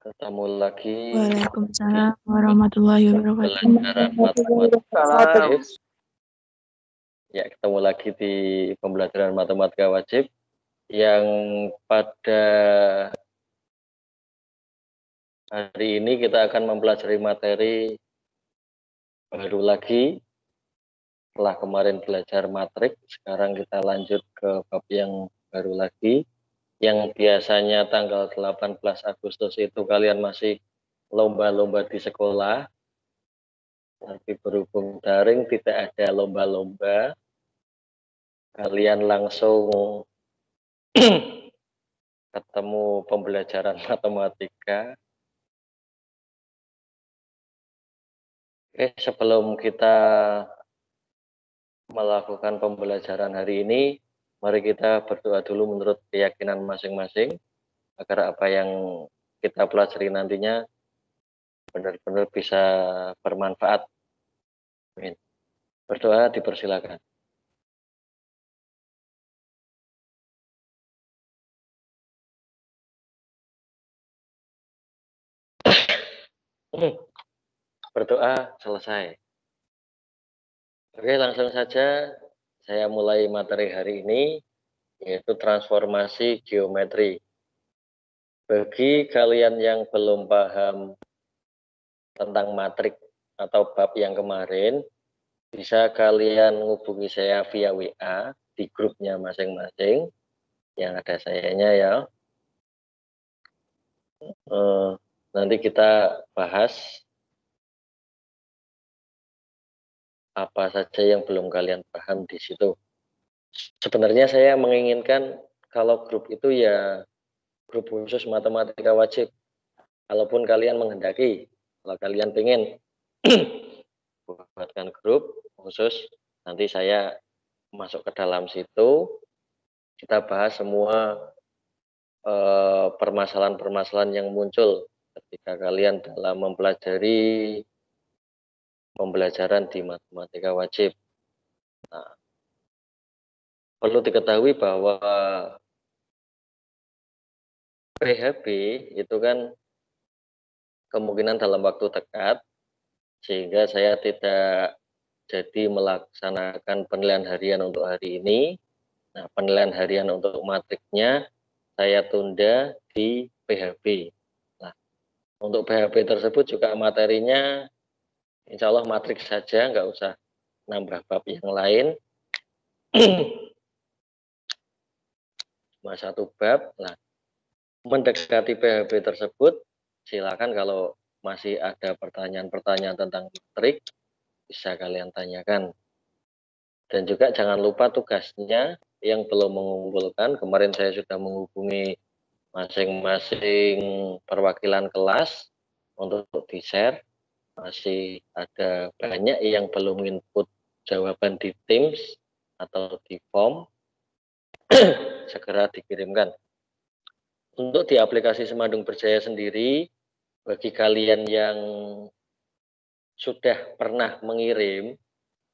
Ketemu lagi Waalaikumsalam warahmatullahi wabarakatuh. pembelajaran matematika wajib. Ya, ketemu lagi di pembelajaran matematika wajib yang pada hari ini kita akan mempelajari materi baru lagi. Setelah kemarin belajar matrik, sekarang kita lanjut ke bab yang baru lagi. Yang biasanya tanggal 18 Agustus itu kalian masih lomba-lomba di sekolah. Tapi berhubung daring tidak ada lomba-lomba, kalian langsung ketemu pembelajaran matematika. Oke, sebelum kita melakukan pembelajaran hari ini, mari kita berdoa dulu menurut keyakinan masing-masing, agar apa yang kita pelajari nantinya benar-benar bisa bermanfaat. Amin. Berdoa dipersilakan. Berdoa selesai. Oke, langsung saja saya mulai materi hari ini, yaitu transformasi geometri. Bagi kalian yang belum paham tentang matrik atau bab yang kemarin, bisa kalian hubungi saya via WA di grupnya masing-masing yang ada sayanya ya. Nanti kita bahas apa saja yang belum kalian paham di situ. Sebenarnya saya menginginkan kalau grup itu ya grup khusus matematika wajib. Kalaupun kalian menghendaki, kalau kalian pengen buatkan grup khusus, nanti saya masuk ke dalam situ, kita bahas semua permasalahan-permasalahan yang muncul ketika kalian dalam mempelajari pembelajaran di matematika wajib. Nah, perlu diketahui bahwa PHB itu kan kemungkinan dalam waktu dekat, sehingga saya tidak jadi melaksanakan penilaian harian untuk hari ini. Nah, penilaian harian untuk matriknya saya tunda di PHB. Nah, untuk PHB tersebut juga materinya insya Allah matrik saja, nggak usah nambah bab yang lain. Cuma satu bab. Nah, mendekati PHB tersebut, silakan kalau masih ada pertanyaan-pertanyaan tentang matrik, bisa kalian tanyakan. Dan juga jangan lupa tugasnya yang belum mengumpulkan. Kemarin saya sudah menghubungi masing-masing perwakilan kelas untuk di-share. Masih ada banyak yang belum input jawaban di Teams atau di form. Segera dikirimkan. Untuk di aplikasi Semandung Berjaya sendiri, bagi kalian yang sudah pernah mengirim,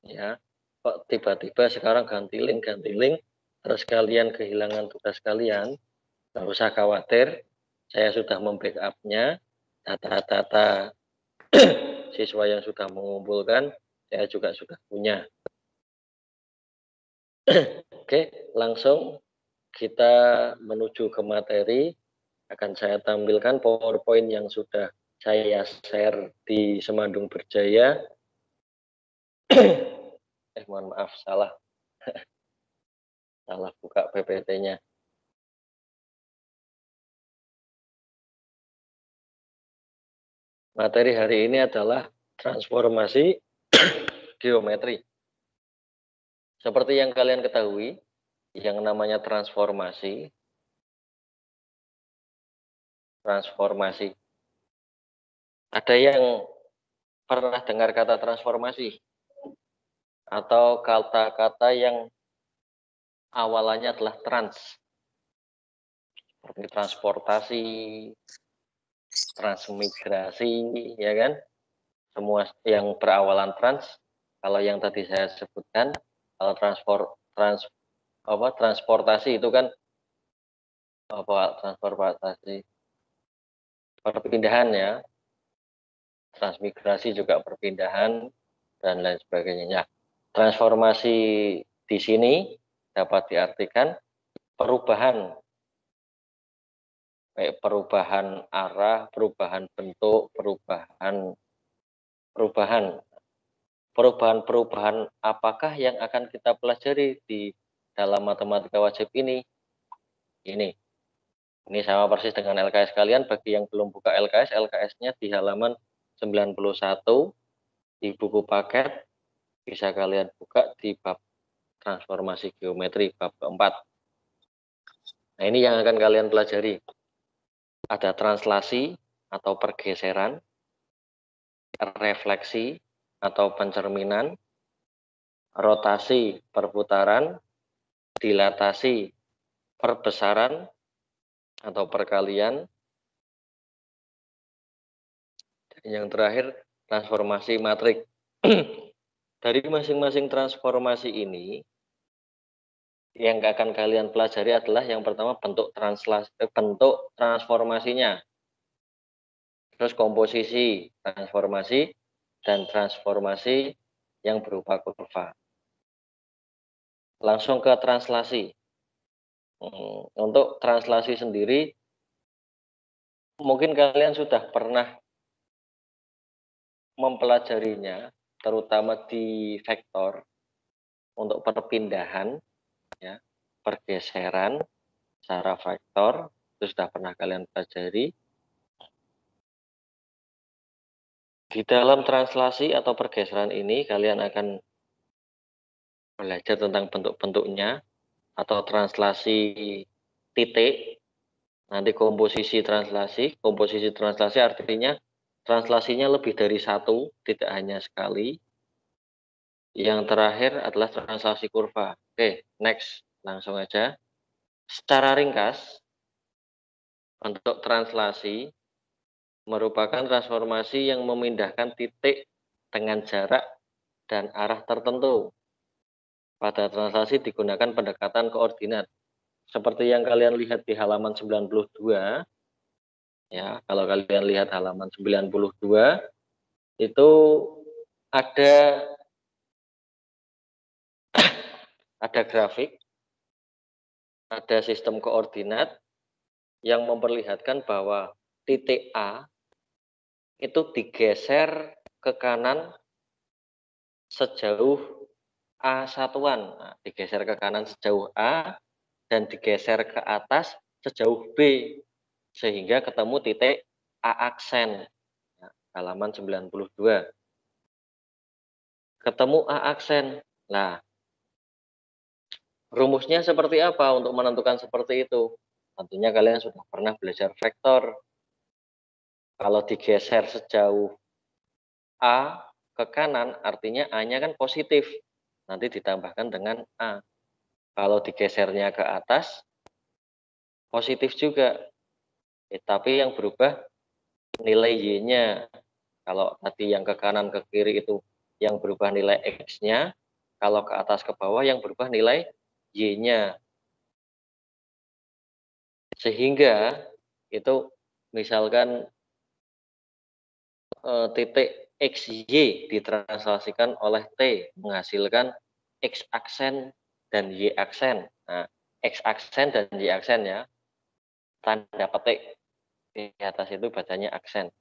ya, kok tiba-tiba sekarang ganti link, terus kalian kehilangan tugas kalian, nggak usah khawatir, saya sudah membackup-nya, data-data siswa yang sudah mengumpulkan, saya juga sudah punya. Oke, langsung kita menuju ke materi. Akan saya tampilkan PowerPoint yang sudah saya share di Semandung Berjaya. Mohon maaf, salah buka PPT-nya. Materi hari ini adalah transformasi geometri. Seperti yang kalian ketahui, yang namanya transformasi. Ada yang pernah dengar kata transformasi? Atau kata-kata yang awalannya adalah trans. Seperti transportasi, transmigrasi, ya kan? Semua yang berawalan trans. Kalau yang tadi saya sebutkan, kalau transportasi itu kan transportasi perpindahan ya. Transmigrasi juga perpindahan dan lain sebagainya. Ya, transformasi di sini dapat diartikan perubahan, baik perubahan arah, perubahan bentuk, perubahan apakah yang akan kita pelajari di dalam matematika wajib ini? Ini sama persis dengan LKS kalian. Bagi yang belum buka LKS, LKS-nya di halaman 91 di buku paket, bisa kalian buka di bab transformasi geometri bab keempat. Nah, ini yang akan kalian pelajari. Ada translasi atau pergeseran, refleksi atau pencerminan, rotasi perputaran, dilatasi perbesaran atau perkalian, dan yang terakhir transformasi matrik. Dari masing-masing transformasi ini, yang akan kalian pelajari adalah yang pertama bentuk transformasinya, terus komposisi transformasi, dan transformasi yang berupa kurva. Langsung ke translasi. Untuk translasi sendiri, mungkin kalian sudah pernah mempelajarinya, terutama di vektor, untuk perpindahan, ya, pergeseran secara vektor, itu sudah pernah kalian pelajari. Di dalam translasi atau pergeseran ini, kalian akan belajar tentang bentuk-bentuknya, atau translasi titik. Nanti komposisi translasi artinya translasinya lebih dari satu, tidak hanya sekali. Yang terakhir adalah translasi kurva. Oke, next, langsung aja. Secara ringkas, bentuk translasi merupakan transformasi yang memindahkan titik dengan jarak dan arah tertentu. Pada translasi digunakan pendekatan koordinat. Seperti yang kalian lihat di halaman 92, ya, kalau kalian lihat halaman 92, itu ada grafik, ada sistem koordinat yang memperlihatkan bahwa titik A itu digeser ke kanan sejauh A satuan. Nah, digeser ke kanan sejauh A dan digeser ke atas sejauh B, sehingga ketemu titik A aksen. Nah, halaman 92. Ketemu A aksen. Nah, rumusnya seperti apa untuk menentukan seperti itu? Tentunya kalian sudah pernah belajar vektor. Kalau digeser sejauh A ke kanan, artinya A-nya kan positif. Nanti ditambahkan dengan A. Kalau digesernya ke atas, positif juga. Tapi yang berubah nilai Y-nya. Kalau tadi yang ke kanan ke kiri itu yang berubah nilai X-nya, kalau ke atas ke bawah yang berubah nilai Y-nya. Sehingga itu misalkan titik XY ditranslasikan oleh T menghasilkan X aksen dan Y aksen. Nah, X aksen dan Y aksen ya, tanda petik di atas itu bacanya aksen.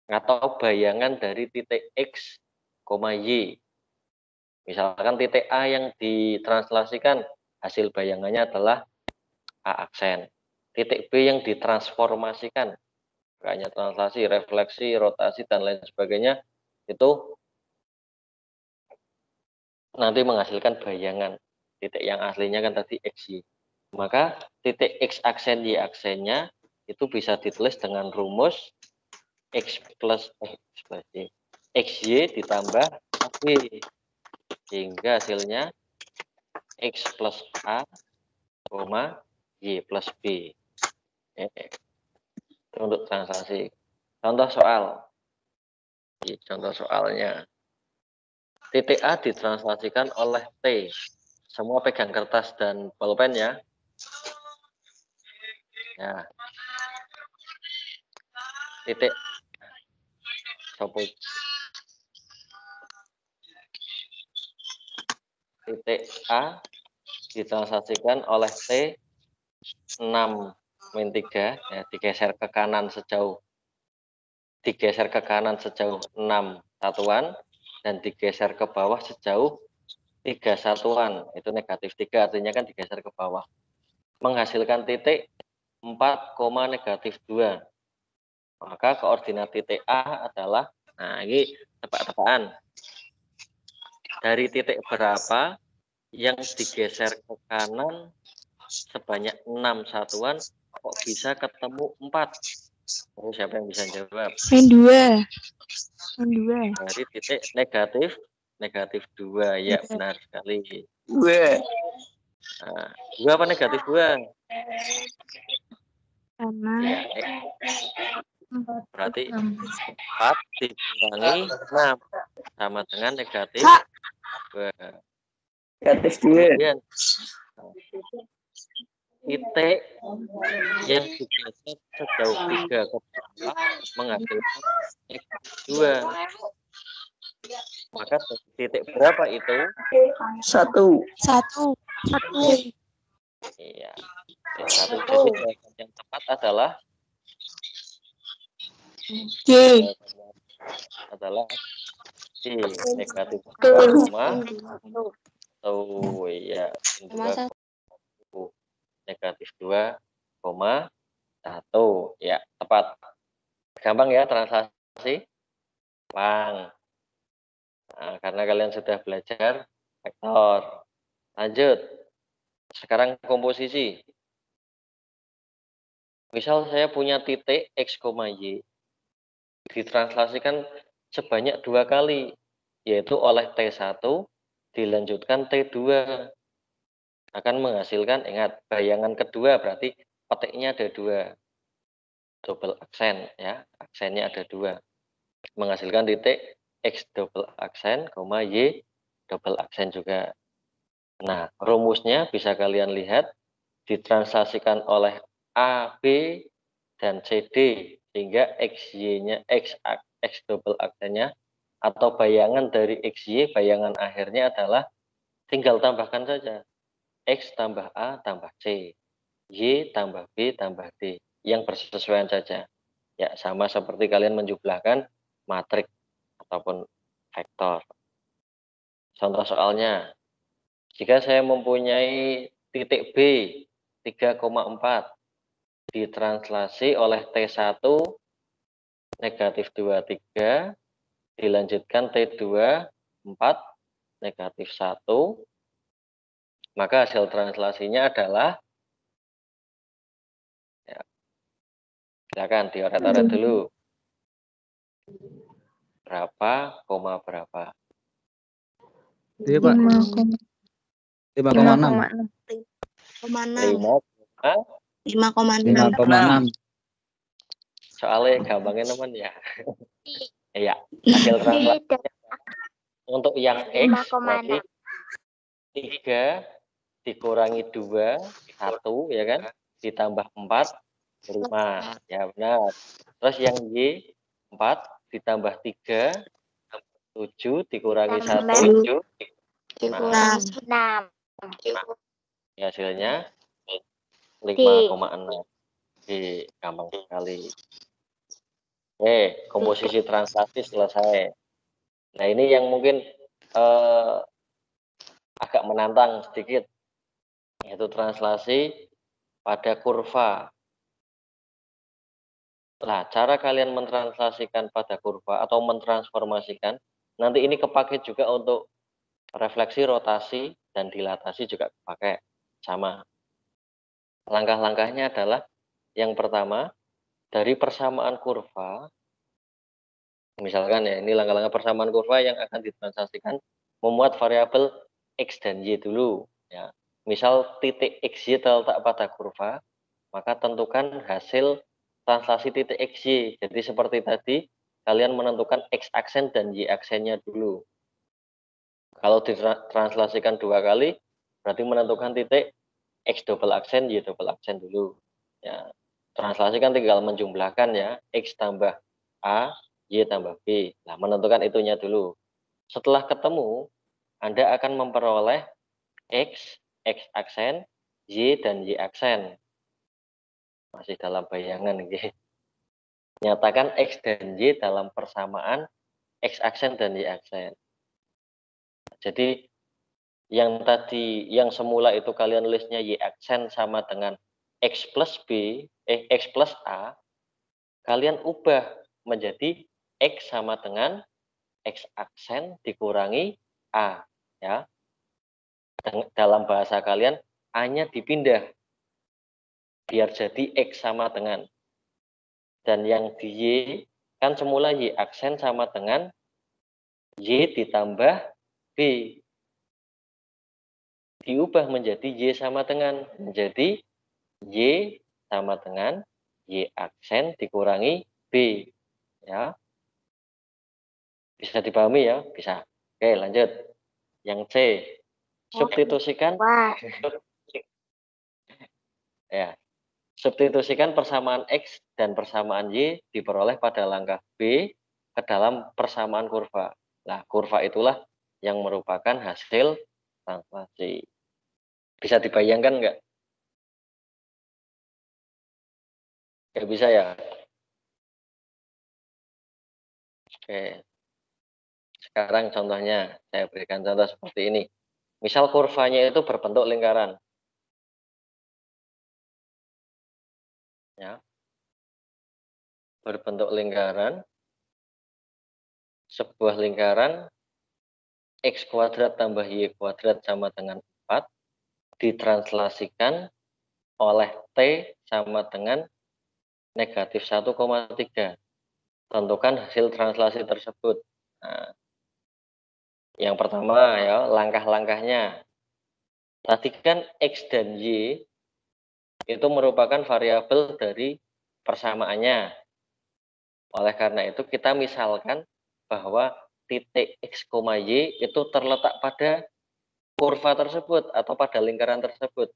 Atau bayangan dari titik X, Y. Misalkan titik A yang ditranslasikan, hasil bayangannya adalah A aksen. Titik B yang ditransformasikan, hanya translasi, refleksi, rotasi, dan lain sebagainya, itu nanti menghasilkan bayangan. Titik yang aslinya kan tadi XY. Maka titik X aksen Y aksennya itu bisa ditulis dengan rumus X plus Y. XY ditambah AB. Sehingga hasilnya X plus A, Y plus B. Itu untuk translasi. Contoh soal. Contoh soalnya. Titik A ditranslasikan oleh T. Semua pegang kertas dan pulpen ya. Ya. titik sopo titik A ditransaksikan oleh T 6 min 3 ya, digeser ke kanan sejauh 6 satuan dan digeser ke bawah sejauh 3 satuan, itu negatif 3, artinya kan digeser ke bawah, menghasilkan titik 4, negatif 2. Maka koordinat titik A adalah, nah ini tebak-tebakan, dari titik berapa yang digeser ke kanan sebanyak 6 satuan kok bisa ketemu 4? Oh, siapa yang bisa jawab? Min 2. Min 2. Dari titik negatif 2, ya benar sekali. 2. Nah, 2 apa negatif 2? Karena Ya, berarti 4 dikurangi 6 sama dengan negatif 2. Negatif 2. Kemudian titik yang digeser sejauh 3 ke bawah menghasilkan negatif 2. Maka titik berapa itu? 1. Iya. 1. Jadi jawaban yang tepat adalah G. Negatif 2, ya, 2, negatif 2, 1, ya tepat. Gampang ya translasi, Bang. Nah, karena kalian sudah belajar vektor. Lanjut. Sekarang komposisi. Misal saya punya titik X, Y. Ditranslasikan sebanyak 2 kali, yaitu oleh T1 dilanjutkan T2. Akan menghasilkan, ingat, bayangan kedua berarti petiknya ada 2. Double aksen ya, aksennya ada 2. Menghasilkan titik X double aksen, Y double aksen juga. Nah, rumusnya bisa kalian lihat ditranslasikan oleh A, B, dan CD sehingga XY-nya X double aksennya atau bayangan dari XY, bayangan akhirnya adalah tinggal tambahkan saja. X tambah A tambah C, Y tambah B tambah D, yang bersesuaian saja. Ya, sama seperti kalian menjumlahkan matriks ataupun vektor. Contoh soalnya, jika saya mempunyai titik B 3,4 ditranslasi oleh T1 negatif 2, 3 dilanjutkan T2 4 negatif 1, maka hasil translasinya adalah, ya, silakan dioret-oret dulu. Berapa, koma berapa? Iya, Pak. 5,6. 5,6. Soalnya gampangnya teman ya. Iya, hasil translasinya untuk yang X berarti 3 dikurangi 2, 1 ya kan, ditambah 4, 5. Ya benar. Terus yang Y 4 ditambah 3, 7 dikurangi 1, 6. Ya, hasilnya 5,6. Gampang sekali. Komposisi translasi selesai. Nah, ini yang mungkin agak menantang sedikit, yaitu translasi pada kurva. Nah, cara kalian mentranslasikan pada kurva atau mentransformasikan, nanti ini kepake juga untuk refleksi, rotasi, dan dilatasi juga kepake. Sama. Langkah-langkahnya adalah, yang pertama, dari persamaan kurva, misalkan ya, ini langkah-langkah persamaan kurva yang akan ditranslasikan, memuat variabel X dan Y dulu. Ya. Misal titik XY terletak pada kurva, maka tentukan hasil translasi titik XY. Jadi seperti tadi, kalian menentukan X aksen dan Y aksennya dulu. Kalau ditranslasikan 2 kali, berarti menentukan titik X double aksen, Y double aksen dulu. Ya. translasi kan tinggal menjumlahkan ya, X tambah A, Y tambah B. Nah, menentukan itunya dulu. Setelah ketemu, Anda akan memperoleh X aksen, Y dan Y aksen. Masih dalam bayangan. Gitu. Nyatakan X dan Y dalam persamaan X aksen dan Y aksen. Jadi yang tadi, yang semula itu kalian nulisnya Y aksen sama dengan X plus B, X plus A, kalian ubah menjadi X sama dengan X aksen dikurangi A. Ya. Dalam bahasa kalian, A-nya dipindah. Biar jadi X sama dengan. Dan yang di Y, kan semula Y aksen sama dengan Y ditambah B. Diubah menjadi Y sama dengan. Menjadi Y sama dengan Y aksen dikurangi B. Ya. Bisa dipahami ya? Bisa. Oke, lanjut. Yang C. Substitusikan. Ya. Substitusikan persamaan X dan persamaan Y diperoleh pada langkah B ke dalam persamaan kurva. Nah, kurva itulah yang merupakan hasil translasi. Bisa dibayangkan nggak? Nggak bisa ya? Oke. Sekarang contohnya, saya berikan contoh seperti ini. Misal kurvanya itu berbentuk lingkaran. Ya. Berbentuk lingkaran. Sebuah lingkaran X kuadrat tambah Y kuadrat sama dengan 4 ditranslasikan oleh T sama dengan negatif 1,3. Tentukan hasil translasi tersebut. Nah, yang pertama ya, langkah-langkahnya. Tadi kan X dan Y itu merupakan variabel dari persamaannya. Oleh karena itu kita misalkan bahwa titik X, Y itu terletak pada kurva tersebut atau pada lingkaran tersebut.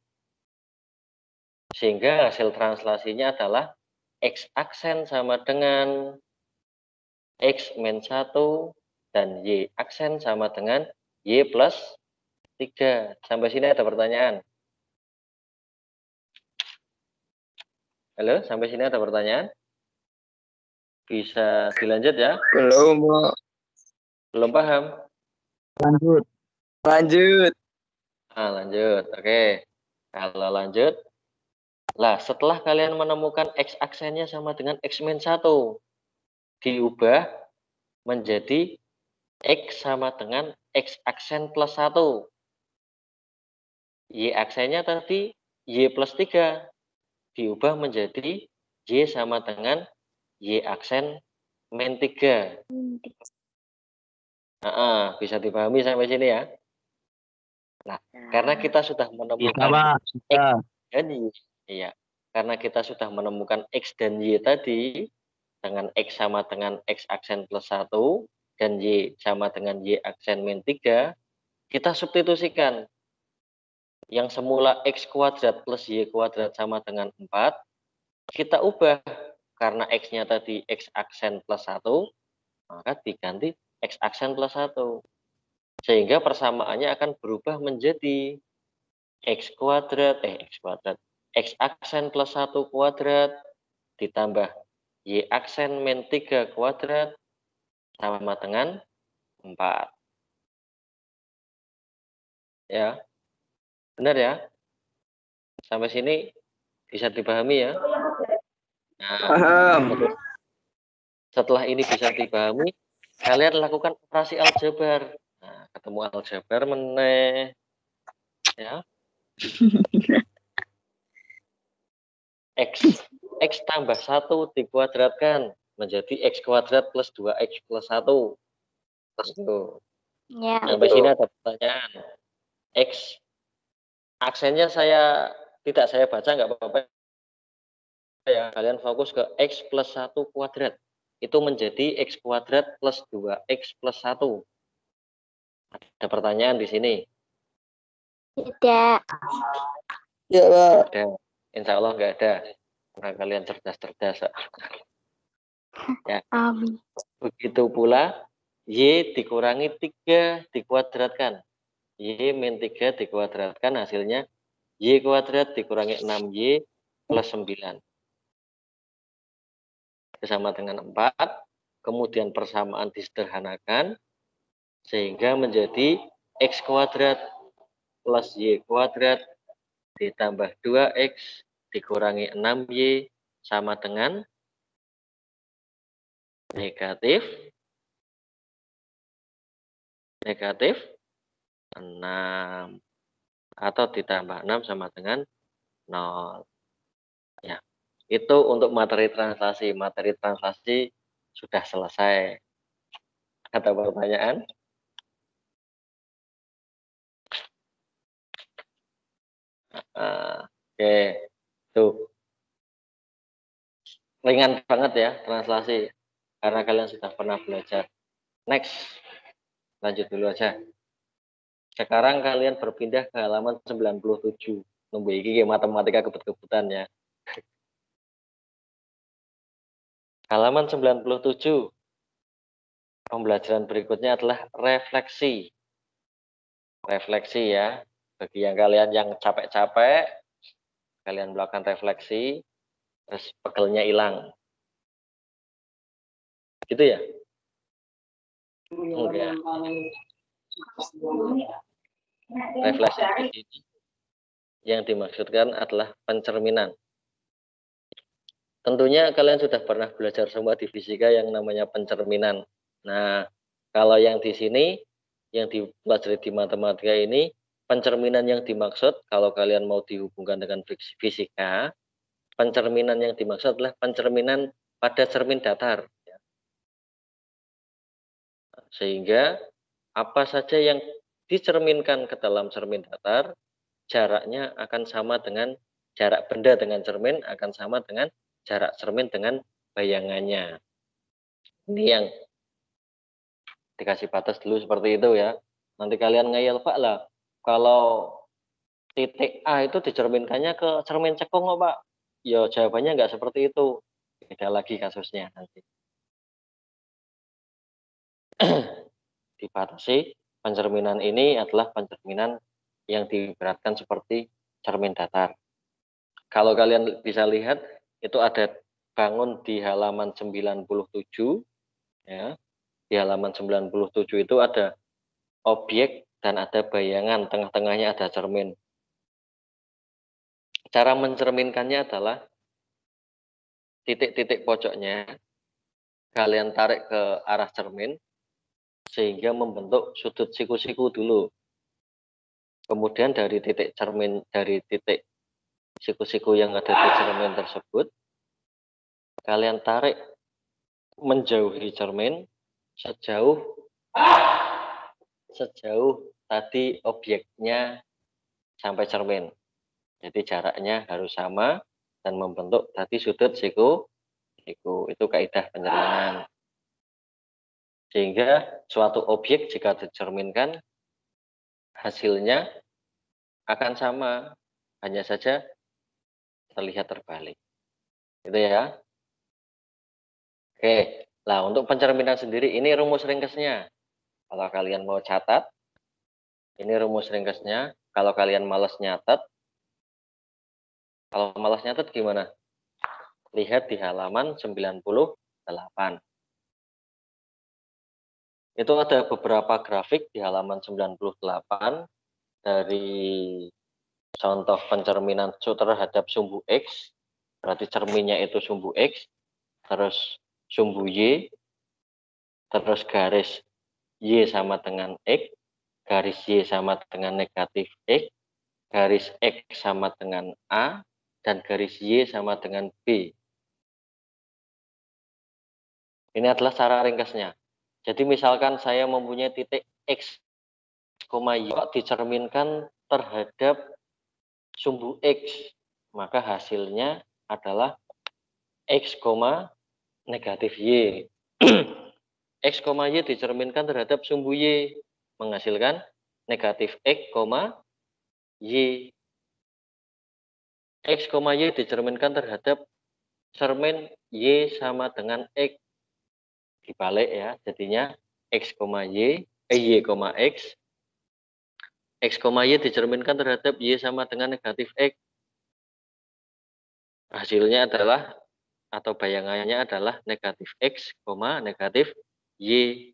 Sehingga hasil translasinya adalah X aksen sama dengan X min 1 dan Y aksen sama dengan Y plus 3. Sampai sini ada pertanyaan? Halo, sampai sini ada pertanyaan? Bisa dilanjut ya? Belum, Pak. Belum paham? Lanjut. Lanjut. Nah, lanjut. Oke. Kalau lanjut, lah setelah kalian menemukan X aksennya sama dengan X min 1, diubah menjadi X sama dengan X aksen plus 1. Y aksennya tadi Y plus 3. Diubah menjadi Y sama dengan Y aksen min 3. Bisa dipahami sampai sini ya? Nah, karena kita sudah menemukan X dan Y. Iya. Karena kita sudah menemukan X dan Y tadi, dengan X sama dengan X aksen plus 1, dan Y sama dengan Y aksen min 3, kita substitusikan. Yang semula X kuadrat plus Y kuadrat sama dengan 4, kita ubah. Karena X-nya tadi X aksen plus 1, maka diganti X aksen plus 1. Sehingga persamaannya akan berubah menjadi X aksen plus 1 kuadrat ditambah Y aksen min 3 kuadrat sama dengan 4. Ya, benar ya? Sampai sini bisa dipahami ya? Nah, Paham. setelah ini bisa dipahami, kalian lakukan operasi aljabar. Nah, ketemu aljabar meneh. Ya. X tambah 1 dikuadratkan menjadi X kuadrat plus 2X plus 1. Tuh. Ya. Sampai sini ada pertanyaan. X aksennya tidak saya baca, nggak apa-apa ya. Kalian fokus ke X plus 1 kuadrat. Itu menjadi X kuadrat plus 2X plus 1. Ada pertanyaan di sini? Tidak. Ya, Pak. Ada. Insya Allah nggak ada. Karena kalian cerdas-cerdas. Ya. Amin. Begitu pula Y dikurangi 3 dikuadratkan. Y min 3 dikuadratkan hasilnya Y kuadrat dikurangi 6Y plus 9. Sama dengan 4. Kemudian persamaan disederhanakan. Sehingga menjadi X kuadrat plus Y kuadrat ditambah 2X dikurangi 6Y sama dengan negatif 6. Atau ditambah 6 sama dengan 0. Ya, itu untuk materi translasi. Materi translasi sudah selesai. Ada pertanyaan? Oke, tuh. Ringan banget ya translasi. Karena kalian sudah pernah belajar. Next. Lanjut dulu aja. Sekarang kalian berpindah ke halaman 97. Nunggu iki matematika kebut-kebutan ya. Halaman 97. Pembelajaran berikutnya adalah refleksi. Refleksi ya. Bagi yang kalian yang capek-capek, kalian melakukan refleksi, terus pegelnya hilang. Gitu ya? Enggak. Refleksi di sini yang dimaksudkan adalah pencerminan. Tentunya kalian sudah pernah belajar semua di fisika yang namanya pencerminan. Nah, kalau yang di sini, yang dipelajari di matematika ini, pencerminan yang dimaksud, kalau kalian mau dihubungkan dengan fisika, pencerminan yang dimaksud adalah pencerminan pada cermin datar. Sehingga apa saja yang dicerminkan ke dalam cermin datar, jaraknya akan sama dengan jarak benda dengan cermin akan sama dengan jarak cermin dengan bayangannya. Ini yang dikasih batas dulu seperti itu ya. Nanti kalian ngeyel, Pak lah, kalau titik A itu dicerminkannya ke cermin cekung kok, Pak? Ya jawabannya nggak seperti itu. Beda lagi kasusnya nanti. Dibatasi, pencerminan ini adalah pencerminan yang diibaratkan seperti cermin datar. Kalau kalian bisa lihat, itu ada bangun di halaman 97, ya. Di halaman 97 itu ada objek dan ada bayangan, tengah-tengahnya ada cermin. Cara mencerminkannya adalah titik-titik pojoknya, kalian tarik ke arah cermin, sehingga membentuk sudut siku-siku dulu. Kemudian dari titik cermin, dari titik siku-siku yang ada di cermin tersebut, kalian tarik menjauhi cermin sejauh tadi objeknya sampai cermin. Jadi jaraknya harus sama dan membentuk tadi sudut siku. Itu kaidah pencerminan. Sehingga suatu objek jika dicerminkan hasilnya akan sama, hanya saja terlihat terbalik. Gitu ya. Oke, nah untuk pencerminan sendiri ini rumus ringkasnya. Kalau kalian mau catat, ini rumus ringkasnya. Kalau kalian malas nyatet, gimana? Lihat di halaman 98. Itu ada beberapa grafik di halaman 98 dari contoh pencerminan terhadap sumbu X, berarti cerminnya itu sumbu X, terus sumbu Y, terus garis Y sama dengan X, garis Y sama dengan negatif X, garis X sama dengan A, dan garis Y sama dengan B. Ini adalah cara ringkasnya. Jadi misalkan saya mempunyai titik X, Y dicerminkan terhadap sumbu X, maka hasilnya adalah X, negatif Y. X, Y dicerminkan terhadap sumbu Y, menghasilkan negatif X, Y. X, Y dicerminkan terhadap cermin Y sama dengan X. Dibalik ya, jadinya X, Y, Y, X. X, Y dicerminkan terhadap Y sama dengan negatif X. Hasilnya adalah, atau bayangannya adalah negatif X, negatif Y.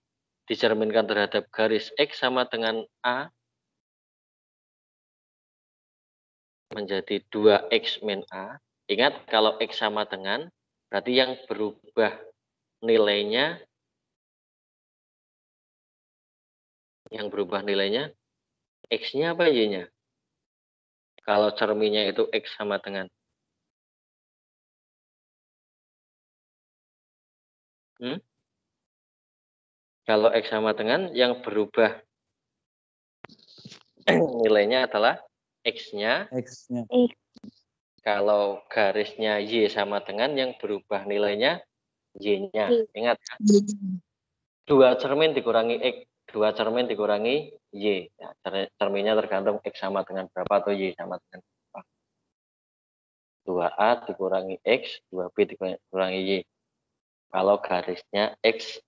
Dicerminkan terhadap garis X sama dengan A. Menjadi 2X min A. Ingat, kalau X sama dengan, berarti yang berubah nilainya, X-nya apa Y-nya? Kalau cerminnya itu X sama dengan. Kalau X sama dengan, yang berubah nilainya adalah X-nya. X-nya. Kalau garisnya Y sama dengan, yang berubah nilainya Y-nya. Ingat ya. 2 cermin dikurangi X. 2 cermin dikurangi Y. Ya, cerminnya tergantung X sama dengan berapa atau Y sama dengan berapa. 2A dikurangi X, 2B dikurangi Y. Kalau garisnya X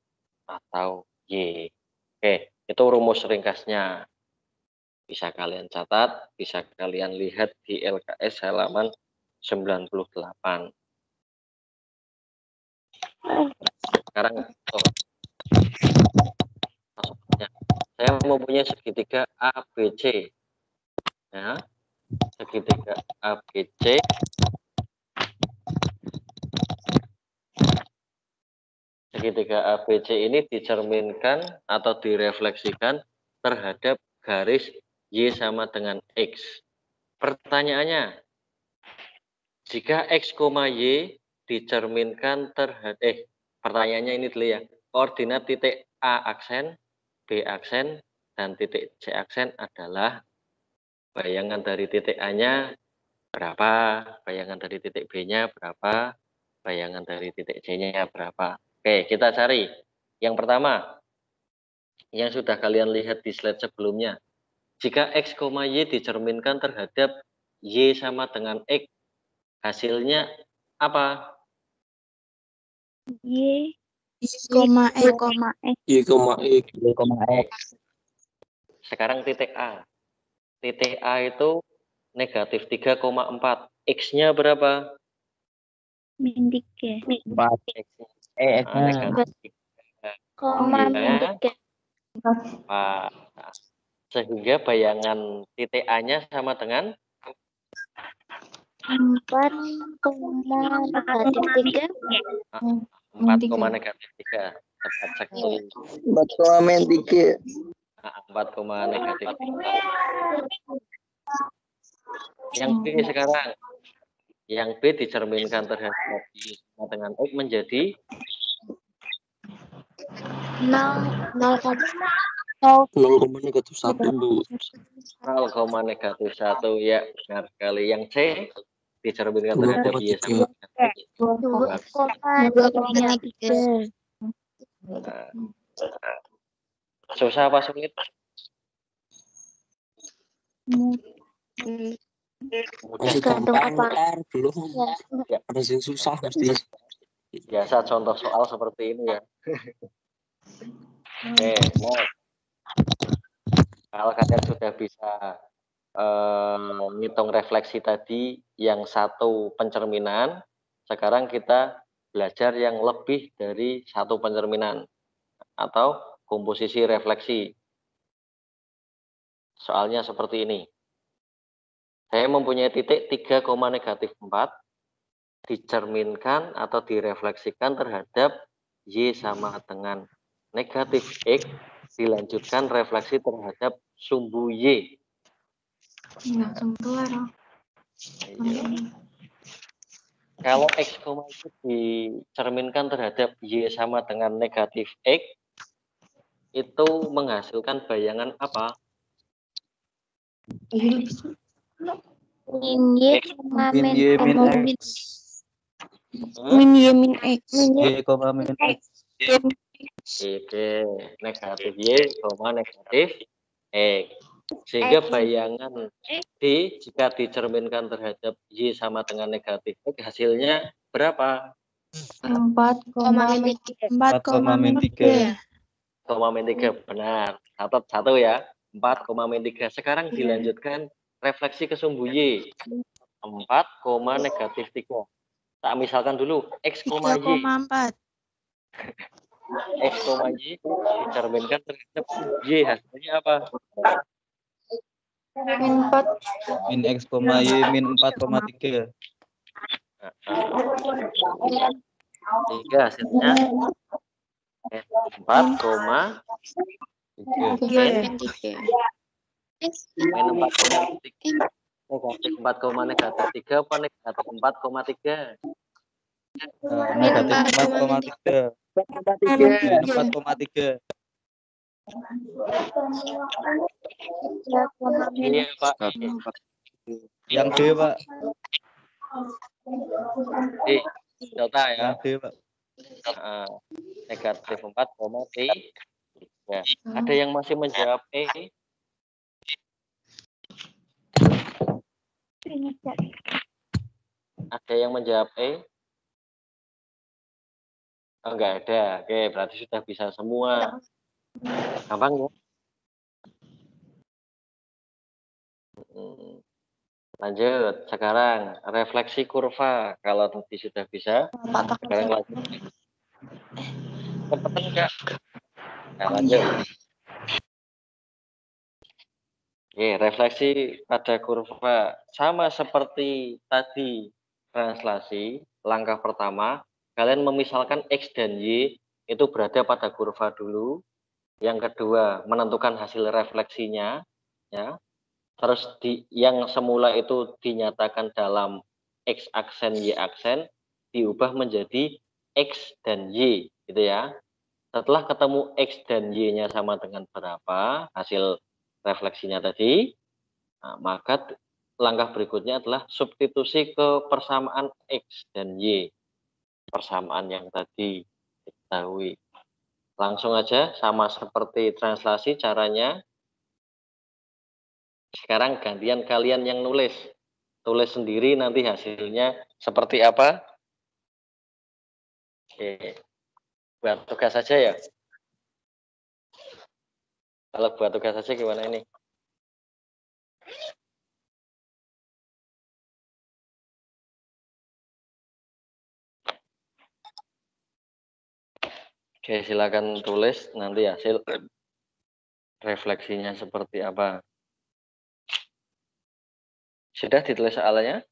atau Y. Oke, itu rumus ringkasnya. Bisa kalian catat, bisa kalian lihat di LKS halaman 98. Sekarang saya mempunyai segitiga ABC. Ya, segitiga ABC. Segitiga ABC ini dicerminkan atau direfleksikan terhadap garis Y sama dengan X. Pertanyaannya, jika X, Y dicerminkan terhadap, pertanyaannya ini dulu ya, koordinat titik A aksen, B aksen, dan titik C aksen adalah bayangan dari titik A-nya berapa, bayangan dari titik B-nya berapa, bayangan dari titik C-nya berapa. Oke, kita cari. Yang pertama, yang sudah kalian lihat di slide sebelumnya. Jika X, Y dicerminkan terhadap Y sama dengan X, hasilnya apa? Y, koma X, Y, X. Sekarang titik A. Titik A itu negatif 3,4. X-nya berapa? min 3. X-nya negatif 3. Koma min 3. Sehingga bayangan titik A-nya sama dengan 4, negatif 3. 4, negatif 3. Tepat sekali. 4, min 3. 4, negatif 3. Yang B sekarang. Yang B dicerminkan terhadap Y sama dengan X menjadi 0, negatif 1, Bu. 0, negatif 1. Ya, benar sekali. Yang C dicerminkan terhadap Y sama dengan X 2,3. Susah apa sulit? Tergantung apa. Belum. Ya. Ada yang susah mesti. Biasa contoh soal seperti ini ya. Oke, nah. Kalau kalian sudah bisa menghitung refleksi tadi yang satu pencerminan, sekarang kita belajar yang lebih dari satu pencerminan atau komposisi refleksi. Soalnya seperti ini. Saya mempunyai titik 3, negatif 4 dicerminkan atau direfleksikan terhadap Y sama dengan negatif X, dilanjutkan refleksi terhadap sumbu Y. Langsung keluar. Kalau X, itu dicerminkan terhadap Y sama dengan negatif X, itu menghasilkan bayangan apa? Min Y, Min Y, min X. Min Y, min X. Y, min X. Oke, negatif Y, negatif X. Sehingga bayangan D jika dicerminkan terhadap Y sama dengan negatif X, hasilnya berapa? 4,-3. 4,-3, benar. Catat satu ya. 4,-3. Sekarang dilanjutkan refleksi ke sumbu Y. 4,-3. Tak misalkan dulu X, Y. 3,4. X, Y dicerminkan terhadap Y. Hasilnya apa? Min 4. Min X, Y, min 4,3. Sehingga hasilnya 4,3 Min 3. min 4,3. Negatif 4,-3 apa negatif 4,3? Negatif 4,3. Min 4,3. Iya Pak. Yang D, Pak. D, delta ya. Yang D, Pak. Negatif 4,3. Ada yang masih menjawab E? Ada yang menjawab E? Oh, enggak ada. Oke, berarti sudah bisa semua. Gampang ya? Lanjut. Sekarang refleksi kurva. Kalau tadi sudah bisa, sekarang lanjut. Cepetan enggak? Nah, lanjut. Oke, refleksi pada kurva. Sama seperti tadi translasi, langkah pertama, kalian memisalkan X dan Y itu berada pada kurva dulu. Yang kedua, menentukan hasil refleksinya, ya. Terus yang semula itu dinyatakan dalam X aksen Y aksen diubah menjadi X dan Y, gitu ya. Setelah ketemu X dan Y-nya sama dengan berapa hasil refleksinya tadi, nah, maka langkah berikutnya adalah substitusi ke persamaan X dan Y, persamaan yang tadi diketahui. Langsung aja, sama seperti translasi caranya. Sekarang gantian kalian yang nulis. Tulis sendiri nanti hasilnya seperti apa. Oke. Buat tugas saja ya. Kalau buat tugas saja gimana ini? Oke, silakan tulis nanti hasil refleksinya seperti apa. Sudah ditulis soalnya?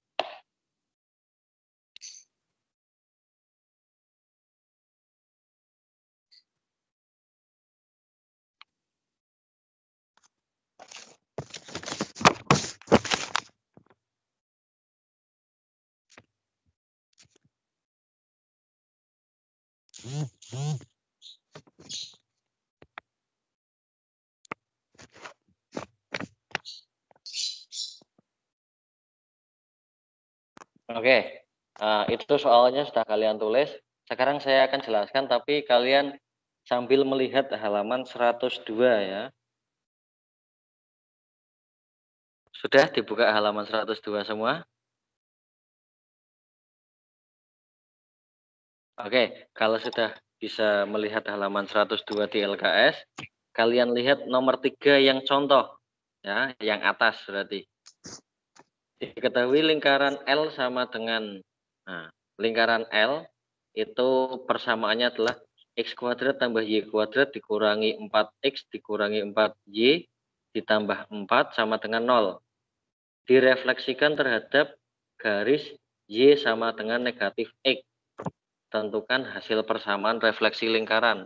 Oke, itu soalnya sudah kalian tulis. Sekarang saya akan jelaskan, tapi kalian sambil melihat halaman 102 ya. Sudah dibuka halaman 102 semua? Oke, kalau sudah bisa melihat halaman 102 di LKS, kalian lihat nomor 3 yang contoh, ya, yang atas berarti. Diketahui lingkaran L sama dengan, nah, lingkaran L itu persamaannya adalah X kuadrat tambah Y kuadrat dikurangi 4X dikurangi 4Y ditambah 4 sama dengan 0. Direfleksikan terhadap garis Y sama dengan negatif X. Tentukan hasil persamaan refleksi lingkaran.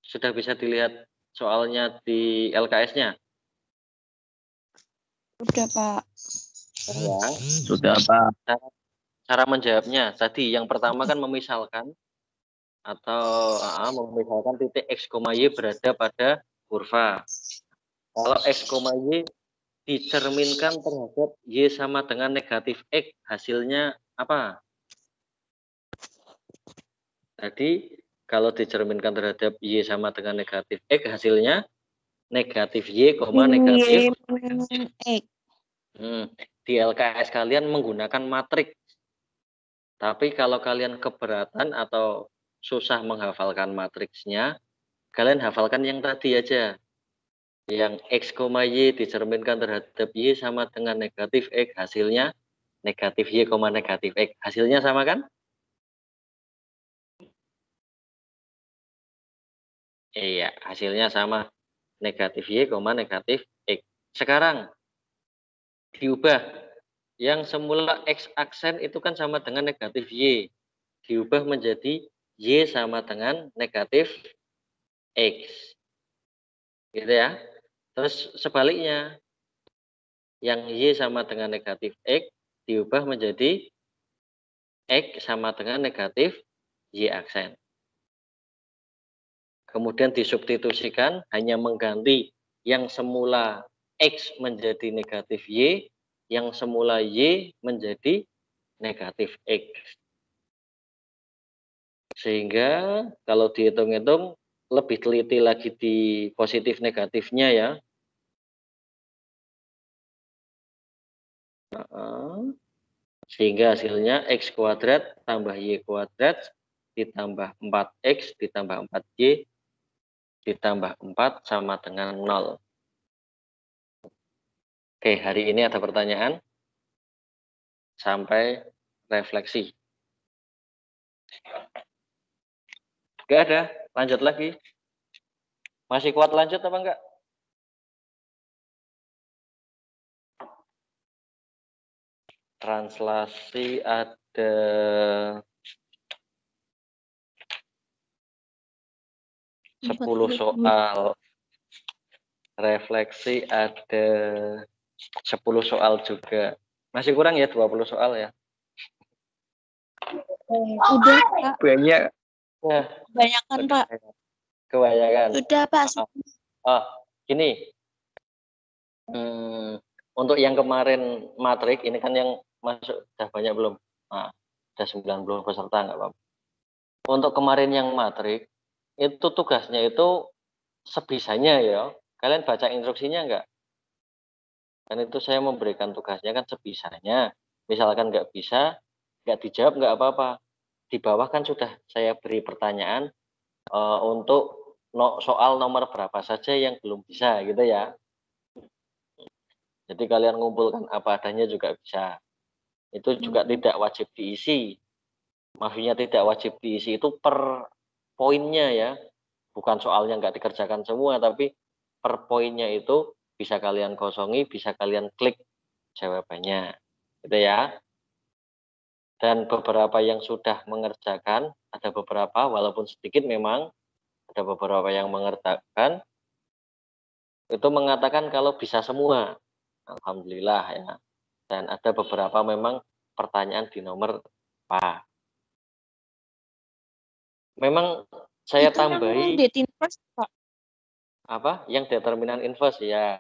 Sudah bisa dilihat soalnya di LKS-nya? Udah, Pak. Ya. Sudah, Pak. Cara menjawabnya tadi yang pertama kan memisalkan atau memisalkan titik X, Y berada pada kurva. Kalau X, Y dicerminkan terhadap Y sama dengan negatif X, hasilnya apa? Tadi kalau dicerminkan terhadap Y sama dengan negatif X, hasilnya negatif Y, negatif X. Di LKS kalian menggunakan matriks. Tapi kalau kalian keberatan atau susah menghafalkan matriksnya, kalian hafalkan yang tadi aja. Yang X, Y dicerminkan terhadap Y sama dengan negatif X. Hasilnya negatif Y, negatif X. Hasilnya sama kan? Iya, hasilnya sama. Negatif Y, negatif X. Sekarang diubah. Yang semula X aksen itu kan sama dengan negatif Y. Diubah menjadi Y sama dengan negatif X. Gitu ya. Terus sebaliknya, yang Y sama dengan negatif X diubah menjadi X sama dengan negatif Y aksen. Kemudian disubstitusikan, hanya mengganti yang semula X menjadi negatif Y, yang semula Y menjadi negatif X. Sehingga kalau dihitung-hitung lebih teliti lagi di positif negatifnya ya. Sehingga hasilnya X kuadrat tambah Y kuadrat ditambah 4X ditambah 4Y ditambah 4 sama dengan 0. Oke, hari ini ada pertanyaan? Sampai refleksi. Enggak ada, lanjut lagi. Masih kuat lanjut apa enggak? Translasi ada 10 soal. Refleksi ada 10 soal juga. Masih kurang ya 20 soal ya? Udah, Pak. Banyak. Nah, Kebanyakan, Pak. Kebanyakan. Udah, Pak. Gini. Untuk yang kemarin matrik, ini kan yang masuk sudah banyak belum? Nah, sudah 90 peserta nggak apa-apa. Untuk kemarin yang matrik, itu tugasnya itu sebisanya ya. Kalian baca instruksinya nggak? Kan itu saya memberikan tugasnya kan sebisanya. Misalkan nggak bisa, nggak dijawab nggak apa-apa. Di bawah kan sudah saya beri pertanyaan untuk soal nomor berapa saja yang belum bisa gitu ya. Jadi kalian ngumpulkan apa adanya juga bisa. Itu juga tidak wajib diisi. Maksudnya tidak wajib diisi itu per poinnya ya. Bukan soalnya nggak dikerjakan semua, tapi per poinnya itu bisa kalian kosongi, bisa kalian klik jawabannya. Gitu ya. Dan beberapa yang sudah mengerjakan, ada beberapa walaupun sedikit memang, ada beberapa yang mengerjakan, itu mengatakan kalau bisa semua. Alhamdulillah ya. Dan ada beberapa memang pertanyaan di nomor apa. Memang saya Itu tambahi yang inverse, Pak. apa? Yang determinan inverse ya.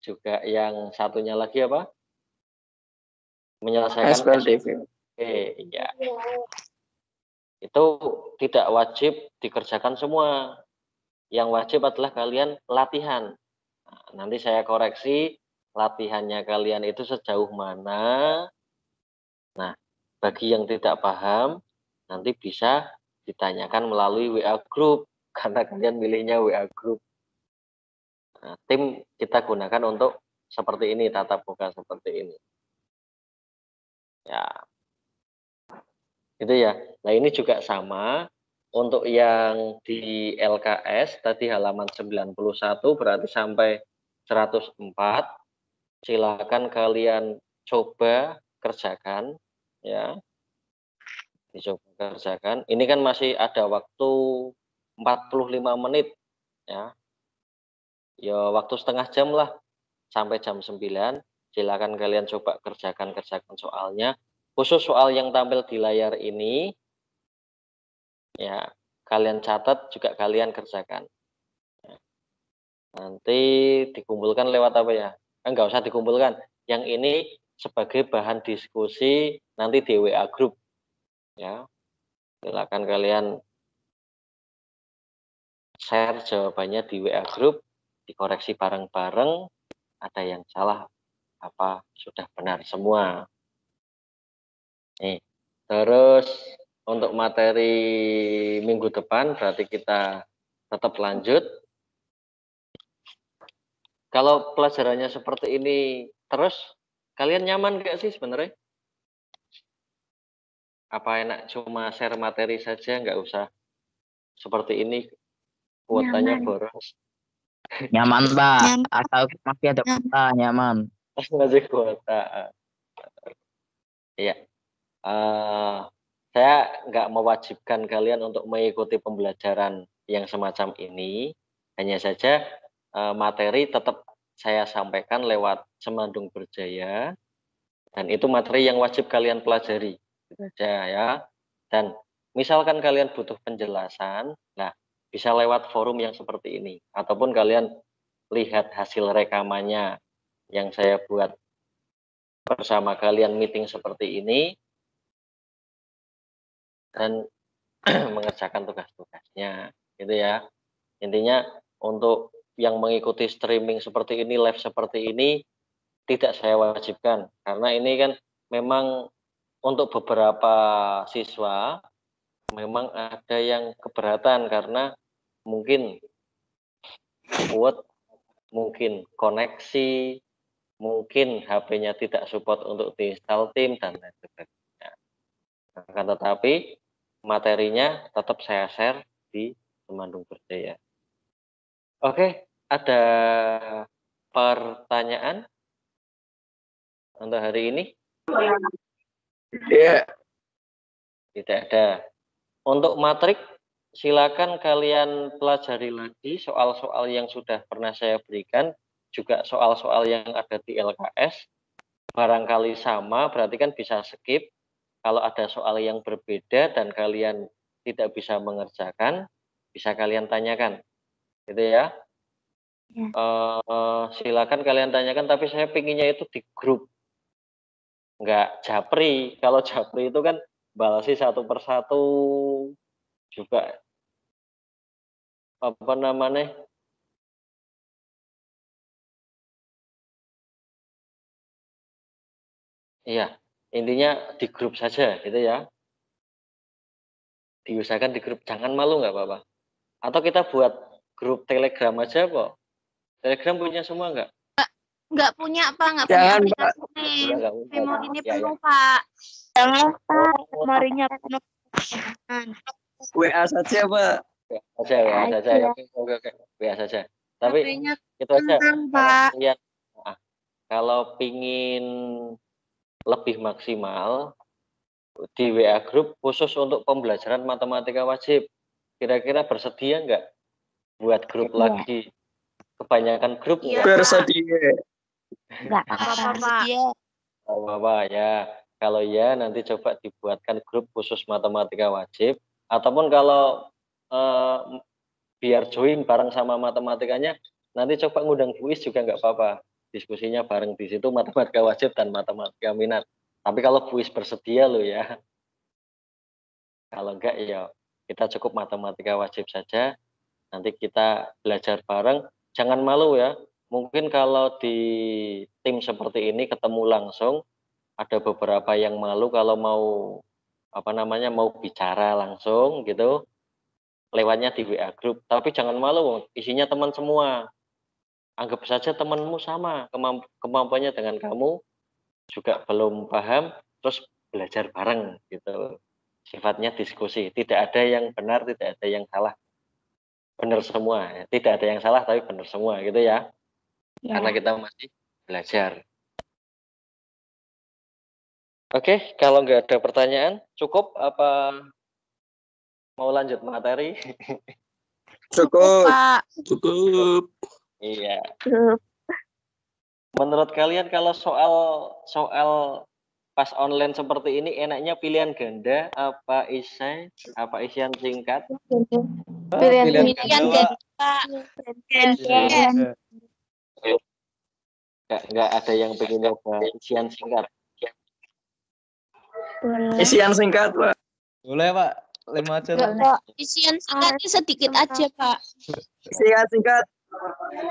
Juga yang satunya lagi apa? Menyelesaikan SPLDV. ya. Itu tidak wajib dikerjakan semua. Yang wajib adalah kalian latihan. Nah, nanti saya koreksi latihannya kalian itu sejauh mana. Nah, bagi yang tidak paham, nanti bisa ditanyakan melalui WA group, karena kalian milihnya WA group. Nah, tim kita gunakan untuk seperti ini, tatap muka seperti ini. Ya, itu ya. Nah, ini juga sama. Untuk yang di LKS, tadi halaman 91, berarti sampai 104. Silakan kalian coba kerjakan. Ya, dicoba kerjakan. Ini kan masih ada waktu 45 menit ya. Ya waktu setengah jam lah sampai jam 9. Silakan kalian coba kerjakan soalnya. Khusus soal yang tampil di layar ini ya, kalian catat juga kalian kerjakan. Nanti dikumpulkan lewat apa ya? Enggak usah dikumpulkan. Yang ini sebagai bahan diskusi nanti di WA group ya. Silakan kalian share jawabannya di WA group. dikoreksi bareng-bareng, ada yang salah apa sudah benar semua. Nih, terus untuk materi minggu depan berarti kita tetap lanjut. Kalau pelajarannya seperti ini terus, kalian nyaman gak sih sebenarnya? Apa enak cuma share materi saja, nggak usah seperti ini, kuotanya boros. Nyaman, Pak. Nyaman. Asal masih ada kuota, nyaman. Masih kuota. Iya. Saya nggak mewajibkan kalian untuk mengikuti pembelajaran yang semacam ini. Hanya saja materi tetap saya sampaikan lewat Semandung Berjaya. Dan itu materi yang wajib kalian pelajari. Gitu aja ya. Dan misalkan kalian butuh penjelasan, nah bisa lewat forum yang seperti ini. Ataupun kalian lihat hasil rekamannya yang saya buat bersama kalian meeting seperti ini. Dan mengerjakan tugas-tugasnya. Gitu ya. Intinya untuk yang mengikuti streaming seperti ini, live seperti ini, tidak saya wajibkan. Karena ini kan memang untuk beberapa siswa memang ada yang keberatan karena mungkin kuot, mungkin koneksi, mungkin HP-nya tidak support untuk diinstal tim dan lain sebagainya. Akan tetapi materinya tetap saya share di Semandung Berjaya. Oke, ada pertanyaan untuk hari ini? Iya. Tidak ada. Untuk matrik, silakan kalian pelajari lagi soal-soal yang sudah pernah saya berikan, juga soal-soal yang ada di LKS. Barangkali sama, berarti kan bisa skip. Kalau ada soal yang berbeda dan kalian tidak bisa mengerjakan, bisa kalian tanyakan. Gitu ya. Ya. Silakan kalian tanyakan, tapi saya pinginnya itu di grup. Nggak japri. Kalau japri itu kan balasi satu persatu, juga apa namanya, iya, intinya di grup saja gitu ya. Diusahakan di grup, jangan malu nggak apa-apa. Atau kita buat grup Telegram aja kok. Telegram punya semua nggak? Nggak punya, Pak. Nggak punya Jangan, aplikasi Iya, lain. nggak punya. Memorinya Ya, penuh, ya. Pak. Jangan, Pak. Memorinya penuh. WA saja, Pak. WA saja ya. Oke. WA saja. Tapi HP-nya itu aja. kentang, Kalau Pak. kalian, kalau pingin lebih maksimal di WA grup khusus untuk pembelajaran matematika wajib, kira-kira bersedia nggak buat grup Bersedia. lagi? Kebanyakan grup Iya, nggak? Bersedia. Enggak apa-apa, Pak. Bersedia. Apa ya? Kalau ya nanti coba dibuatkan grup khusus matematika wajib, ataupun kalau biar join bareng sama matematikanya, nanti coba ngundang Buis juga nggak apa-apa. Diskusinya bareng di situ matematika wajib dan matematika minat. Tapi kalau Buis bersedia loh ya. Kalau enggak ya kita cukup matematika wajib saja. Nanti kita belajar bareng. Jangan malu ya. Mungkin kalau di tim seperti ini ketemu langsung, ada beberapa yang malu kalau mau mau bicara langsung gitu, lewatnya di WA group. Tapi jangan malu, isinya teman semua. Anggap saja temanmu sama kemampuannya dengan kamu, juga belum paham, terus belajar bareng gitu. Sifatnya diskusi, tidak ada yang benar, tidak ada yang salah. Benar semua, tidak ada yang salah tapi benar semua gitu ya. Ya. Karena kita masih belajar. Oke, kalau nggak ada pertanyaan, cukup apa mau lanjut materi? Cukup. Pak. Cukup. Iya. Menurut kalian kalau soal pas online seperti ini enaknya pilihan ganda apa isai, apa isian singkat? Pilihan Pilihan ganda, Pak. Gantian. Nggak ada yang pengen nyoba isian singkat. Boleh. Isian singkat, Pak. Boleh, Pak. 5 aja, Pak. Boleh. Isian singkatnya sedikit aja, Pak. Isian singkat.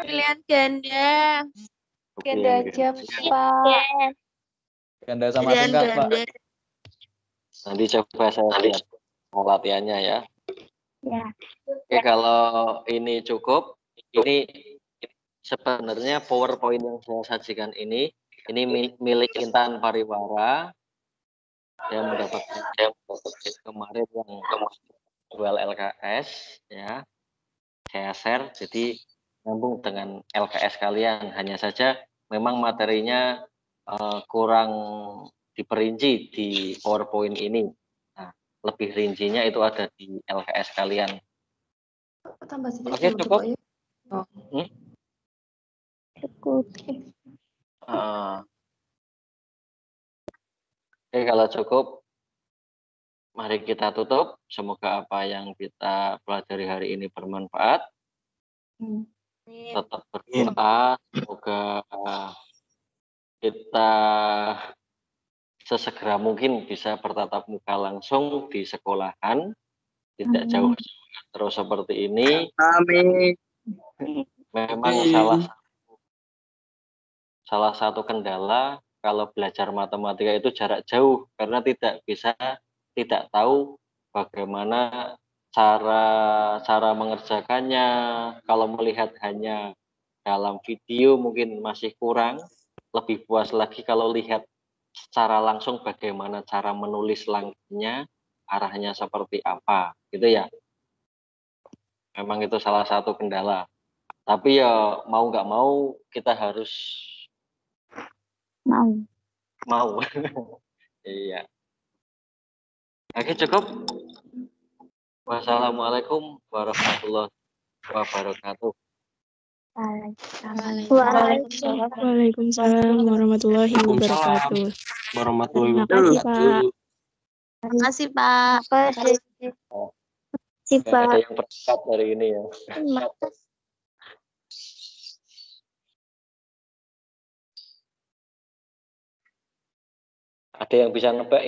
Pilihan ganda. Ganda aja, Pak. Ganda sama Pilihan singkat, Pak. ganda. Nanti coba saya lihat latihannya ya. Ya. Oke, kalau ini cukup, ini sebenarnya PowerPoint yang saya sajikan ini milik Intan Pariwara. Saya mendapatkan kemarin yang jual LKS, ya. Saya share, jadi nyambung dengan LKS kalian. Hanya saja memang materinya kurang diperinci di PowerPoint ini. Nah, lebih rincinya itu ada di LKS kalian. Tambah sedikit. Oke, cukup? Cukup. Oke, kalau cukup, mari kita tutup. Semoga apa yang kita pelajari hari ini bermanfaat. Tetap berdoa, semoga kita sesegera mungkin bisa bertatap muka langsung di sekolahan, tidak jauh terus seperti ini. Amin. Memang salah satu kendala kalau belajar matematika itu jarak jauh, karena tidak tahu bagaimana cara mengerjakannya. Kalau melihat hanya dalam video mungkin masih kurang, lebih puas lagi kalau lihat secara langsung bagaimana cara menulis langkahnya, arahnya seperti apa, gitu ya. Memang itu salah satu kendala. Tapi ya mau nggak mau kita harus mau. Iya. Oke, cukup. Wassalamualaikum warahmatullahi wabarakatuh. Waalaikumsalam warahmatullahi wabarakatuh. Warahmatullahi Terima kasih, Pak. Terima kasih, Pak. Nggak ada yang berangkat hari ini ya. Ada yang bisa nebak